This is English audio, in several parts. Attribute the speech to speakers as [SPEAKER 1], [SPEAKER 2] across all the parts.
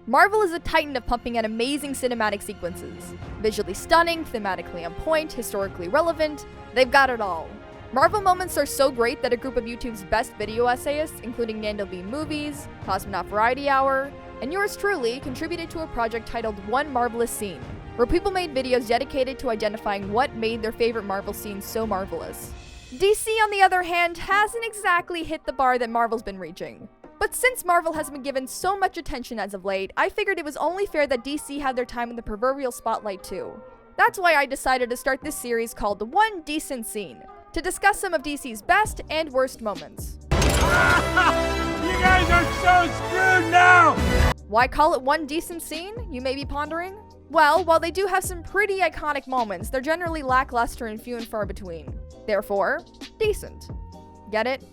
[SPEAKER 1] Marvel is a titan of pumping out amazing cinematic sequences. Visually stunning, thematically on point, historically relevant, they've got it all. Marvel moments are so great that a group of YouTube's best video essayists, including Nando B Movies, Cosmonaut Variety Hour, and yours truly, contributed to a project titled One Marvelous Scene, where people made videos dedicated to identifying what made their favorite Marvel scenes so marvelous. DC, on the other hand, hasn't exactly hit the bar that Marvel's been reaching. But since Marvel has been given so much attention as of late, I figured it was only fair that DC had their time in the proverbial spotlight too. That's why I decided to start this series called The One Decent Scene, to discuss some of DC's best and worst moments.
[SPEAKER 2] You guys are so screwed now!
[SPEAKER 1] Why call it One Decent Scene, you may be pondering? Well, while they do have some pretty iconic moments, they're generally lackluster and few and far between. Therefore, decent. Get it?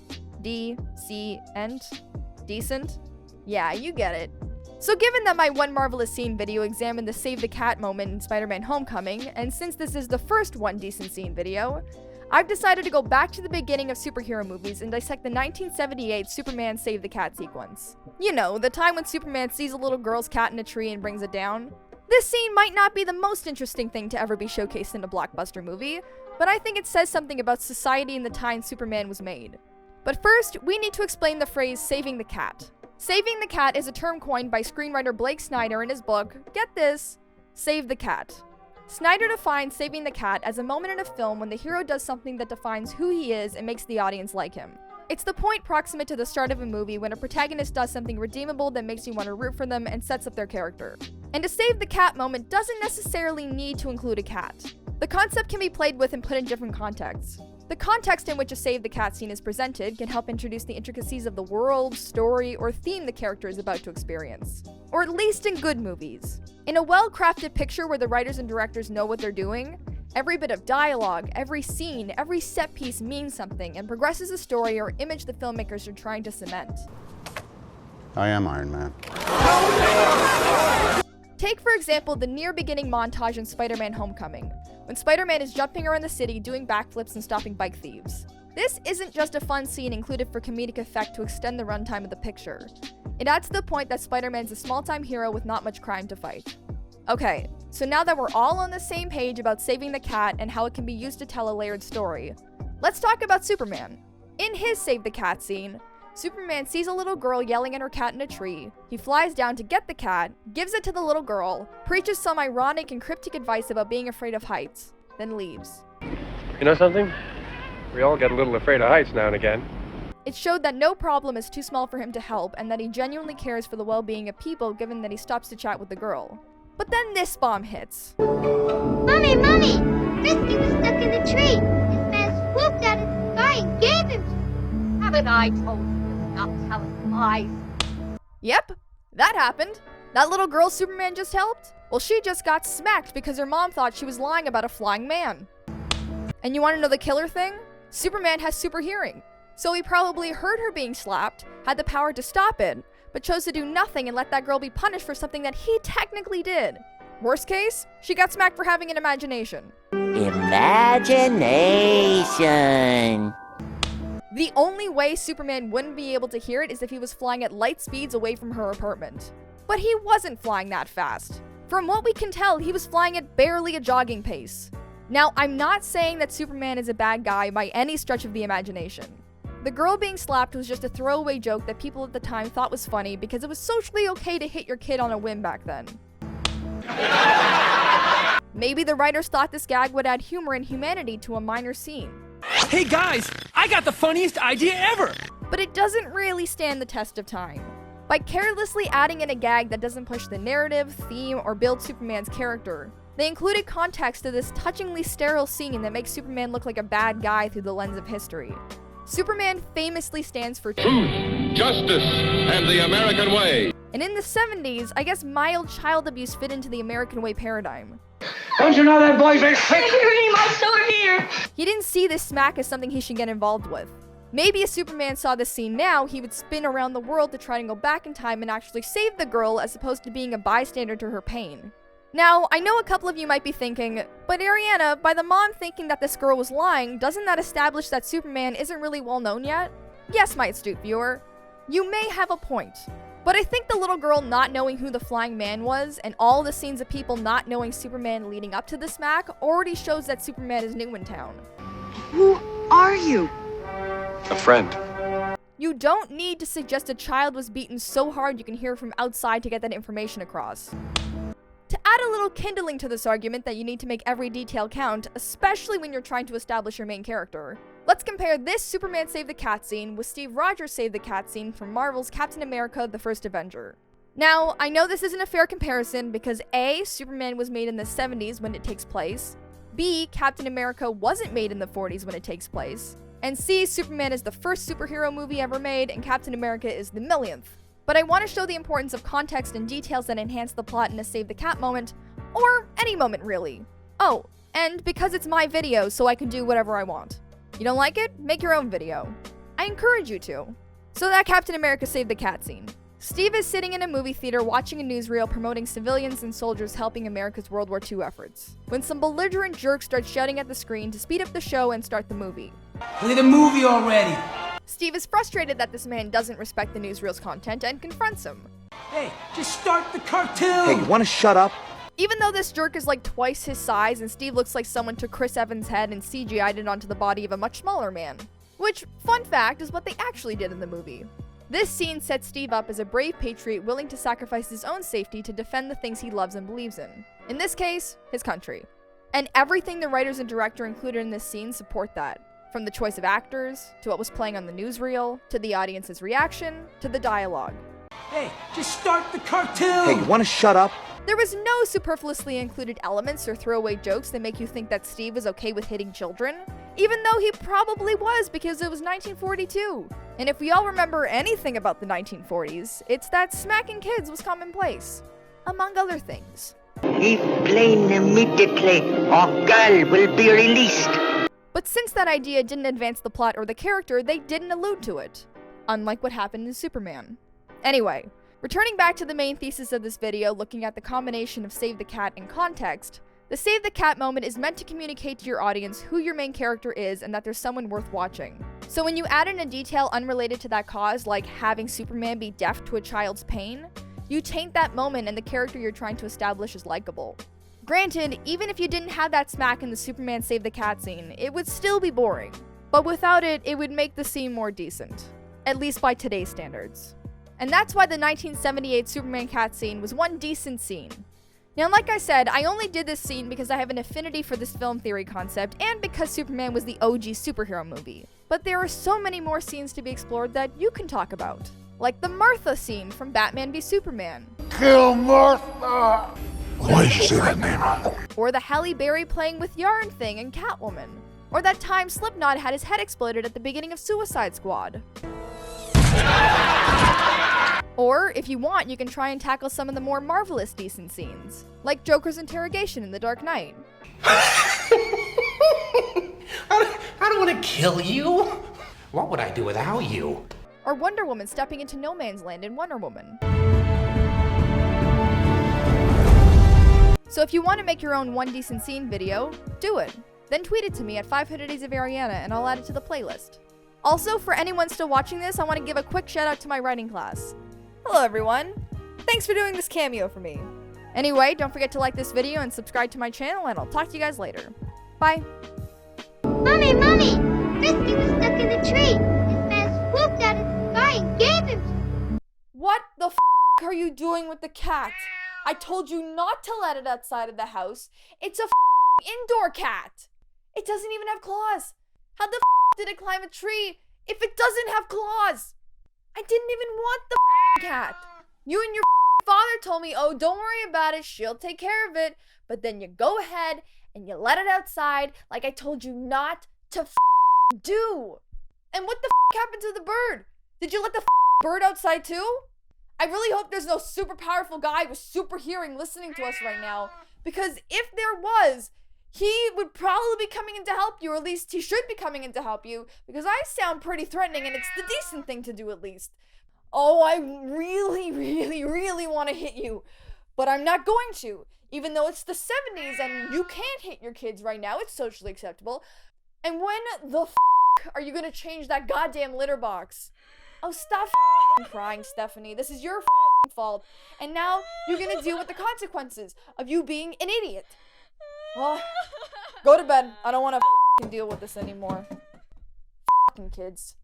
[SPEAKER 1] D-C-ent? Decent? Yeah, you get it. So given that my One Marvelous Scene video examined the Save the Cat moment in Spider-Man Homecoming, and since this is the first One Decent Scene video, I've decided to go back to the beginning of superhero movies and dissect the 1978 Superman Save the Cat sequence. You know, the time when Superman sees a little girl's cat in a tree and brings it down. This scene might not be the most interesting thing to ever be showcased in a blockbuster movie, but I think it says something about society in the time Superman was made. But first, we need to explain the phrase saving the cat. Saving the cat is a term coined by screenwriter Blake Snyder in his book, get this, Save the Cat. Snyder defines saving the cat as a moment in a film when the hero does something that defines who he is and makes the audience like him. It's the point proximate to the start of a movie when a protagonist does something redeemable that makes you want to root for them and sets up their character. And a save the cat moment doesn't necessarily need to include a cat. The concept can be played with and put in different contexts. The context in which a save the cat scene is presented can help introduce the intricacies of the world, story, or theme the character is about to experience. Or at least in good movies. In a well-crafted picture where the writers and directors know what they're doing, every bit of dialogue, every scene, every set piece means something and progresses the story or image the filmmakers are trying to cement.
[SPEAKER 3] I am Iron Man.
[SPEAKER 1] Take, for example, the near-beginning montage in Spider-Man Homecoming, when Spider-Man is jumping around the city doing backflips and stopping bike thieves. This isn't just a fun scene included for comedic effect to extend the runtime of the picture. It adds to the point that Spider-Man's a small-time hero with not much crime to fight. Okay, so now that we're all on the same page about saving the cat and how it can be used to tell a layered story, let's talk about Superman. In his Save the Cat scene, Superman sees a little girl yelling at her cat in a tree. He flies down to get the cat, gives it to the little girl, preaches some ironic and cryptic advice about being afraid of heights, then leaves.
[SPEAKER 4] You know something? We all get a little afraid of heights now and again.
[SPEAKER 1] It showed that no problem is too small for him to help and that he genuinely cares for the well-being of people given that he stops to chat with the girl. But then this bomb hits.
[SPEAKER 5] Mommy! Frisky was stuck in the tree. This man swooped at his guy and gave him to. Haven't I told you to stop telling lies?
[SPEAKER 1] Yep, that happened. That little girl Superman just helped? Well, she just got smacked because her mom thought she was lying about a flying man. And you want to know the killer thing? Superman has super hearing. So he probably heard her being slapped, had the power to stop it, but chose to do nothing and let that girl be punished for something that he technically did. Worst case, she got smacked for having an imagination.
[SPEAKER 6] Imagination.
[SPEAKER 1] The only way Superman wouldn't be able to hear it is if he was flying at light speeds away from her apartment. But he wasn't flying that fast. From what we can tell, he was flying at barely a jogging pace. Now, I'm not saying that Superman is a bad guy by any stretch of the imagination. The girl being slapped was just a throwaway joke that people at the time thought was funny because it was socially okay to hit your kid on a whim back then. Maybe the writers thought this gag would add humor and humanity to a minor scene.
[SPEAKER 2] Hey guys, I got the funniest idea ever!
[SPEAKER 1] But it doesn't really stand the test of time. By carelessly adding in a gag that doesn't push the narrative, theme, or build Superman's character, they included context to this touchingly sterile scene that makes Superman look like a bad guy through the lens of history. Superman famously stands for
[SPEAKER 7] truth, justice, and the American way.
[SPEAKER 1] And in the 70s, I guess mild child abuse fit into the American way paradigm.
[SPEAKER 8] Don't you know that boy's very sick?
[SPEAKER 1] He didn't see this smack as something he should get involved with. Maybe if Superman saw this scene now, he would spin around the world to try and go back in time and actually save the girl as opposed to being a bystander to her pain. Now, I know a couple of you might be thinking, but Ariana, by the mom thinking that this girl was lying, doesn't that establish that Superman isn't really well known yet? Yes, my astute viewer, you may have a point. But I think the little girl not knowing who the flying man was, and all the scenes of people not knowing Superman leading up to the smack, already shows that Superman is new in town.
[SPEAKER 9] Who are you?
[SPEAKER 4] A friend.
[SPEAKER 1] You don't need to suggest a child was beaten so hard you can hear from outside to get that information across. To add a little kindling to this argument that you need to make every detail count, especially when you're trying to establish your main character, let's compare this Superman Save the Cat scene with Steve Rogers Save the Cat scene from Marvel's Captain America: The First Avenger. Now, I know this isn't a fair comparison because A, Superman was made in the 70s when it takes place, B, Captain America wasn't made in the 40s when it takes place, and C, Superman is the first superhero movie ever made and Captain America is the millionth. But I want to show the importance of context and details that enhance the plot in a Save the Cat moment, or any moment really. Oh, and because it's my video, so I can do whatever I want. You don't like it? Make your own video. I encourage you to. So that Captain America Save the Cat scene. Steve is sitting in a movie theater watching a newsreel promoting civilians and soldiers helping America's World War II efforts, when some belligerent jerk starts shouting at the screen to speed up the show and start the movie.
[SPEAKER 8] Play the movie already!
[SPEAKER 1] Steve is frustrated that this man doesn't respect the newsreel's content and confronts him.
[SPEAKER 8] Hey, just start the cartoon!
[SPEAKER 10] Hey, you wanna shut up?
[SPEAKER 1] Even though this jerk is like twice his size and Steve looks like someone took Chris Evans' head and CGI'd it onto the body of a much smaller man. Which, fun fact, is what they actually did in the movie. This scene sets Steve up as a brave patriot willing to sacrifice his own safety to defend the things he loves and believes in. In this case, his country. And everything the writers and director included in this scene support that. From the choice of actors, to what was playing on the newsreel, to the audience's reaction, to the dialogue.
[SPEAKER 8] Hey, just start the cartoon!
[SPEAKER 10] Hey, you wanna shut up?
[SPEAKER 1] There was no superfluously included elements or throwaway jokes that make you think that Steve was okay with hitting children, even though he probably was because it was 1942. And if we all remember anything about the 1940s, it's that smacking kids was commonplace, among other things.
[SPEAKER 11] Leave plane immediately, or girl will be released.
[SPEAKER 1] But since that idea didn't advance the plot or the character, they didn't allude to it, unlike what happened in Superman. Anyway, returning back to the main thesis of this video, looking at the combination of Save the Cat and context, the Save the Cat moment is meant to communicate to your audience who your main character is and that there's someone worth watching. So when you add in a detail unrelated to that cause, like having Superman be deaf to a child's pain, you taint that moment and the character you're trying to establish is likable. Granted, even if you didn't have that smack in the Superman Save the Cat scene, it would still be boring. But without it, it would make the scene more decent. At least by today's standards. And that's why the 1978 Superman Cat scene was one decent scene. Now, like I said, I only did this scene because I have an affinity for this film theory concept and because Superman was the OG superhero movie. But there are so many more scenes to be explored that you can talk about. Like the Martha scene from Batman v Superman.
[SPEAKER 2] Kill Martha!
[SPEAKER 3] Why did you say that name?
[SPEAKER 1] Or the Halle Berry playing with yarn thing in Catwoman. Or that time Slipknot had his head exploded at the beginning of Suicide Squad. Or, if you want, you can try and tackle some of the more marvelous decent scenes, like Joker's interrogation in The Dark Knight.
[SPEAKER 12] I don't want to kill you. What would I do without you?
[SPEAKER 1] Or Wonder Woman stepping into no man's land in Wonder Woman. So if you want to make your own one decent scene video, do it. Then tweet it to me at 500 Days of Ariana and I'll add it to the playlist. Also, for anyone still watching this, I want to give a quick shout out to my writing class. Hello everyone! Thanks for doing this cameo for me. Anyway, don't forget to like this video and subscribe to my channel and I'll talk to you guys later. Bye!
[SPEAKER 5] Mommy, Mommy! Frisky was stuck in the tree. This man swooped out of the sky and gave him to me.
[SPEAKER 1] What the f*** are you doing with the cat? I told you not to let it outside of the house. It's a indoor cat. It doesn't even have claws. How the did it climb a tree if it doesn't have claws? I didn't even want the cat. You and your father told me, oh, don't worry about it, she'll take care of it. But then you go ahead and you let it outside like I told you not to do. And what the happened to the bird? Did you let the bird outside too? I really hope there's no super powerful guy with super hearing listening to us right now. Because if there was, he would probably be coming in to help you, or at least he should be coming in to help you, because I sound pretty threatening and it's the decent thing to do at least. Oh, I really want to hit you, but I'm not going to, even though it's the 70s and you can't hit your kids right now, it's socially acceptable. And when the are you gonna change that goddamn litter box? Oh, stop crying, Stephanie. This is your fault. And now you're gonna deal with the consequences of you being an idiot. Well, go to bed. I don't want to deal with this anymore. Kids.